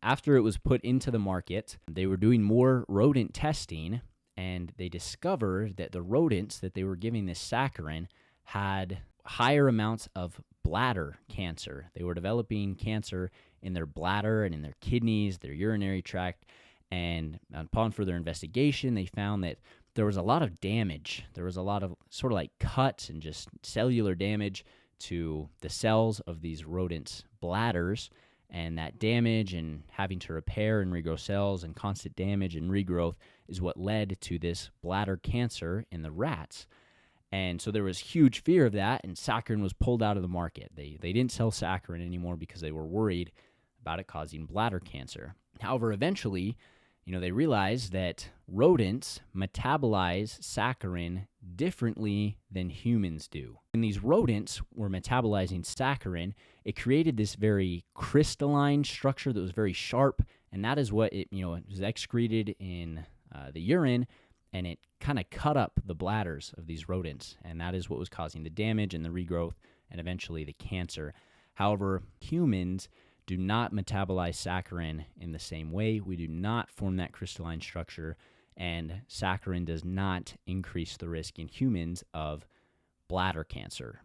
after it was put into the market, they were doing more rodent testing, and they discovered that the rodents that they were giving this saccharin had higher amounts of bladder cancer. They were developing cancer in their bladder and in their kidneys, their urinary tract. And upon further investigation, they found that there was a lot of damage. There was a lot of sort of like cuts and just cellular damage to the cells of these rodents' bladders. And that damage and having to repair and regrow cells and constant damage and regrowth is what led to this bladder cancer in the rats. And so there was huge fear of that, and saccharin was pulled out of the market. They didn't sell saccharin anymore because they were worried about it causing bladder cancer. However, eventually, they realized that rodents metabolize saccharin differently than humans do. When these rodents were metabolizing saccharin, it created this very crystalline structure that was very sharp, and that is what it was excreted in the urine, and it kind of cut up the bladders of these rodents, and that is what was causing the damage and the regrowth and eventually the cancer. However, humans do not metabolize saccharin in the same way. We do not form that crystalline structure, and saccharin does not increase the risk in humans of bladder cancer.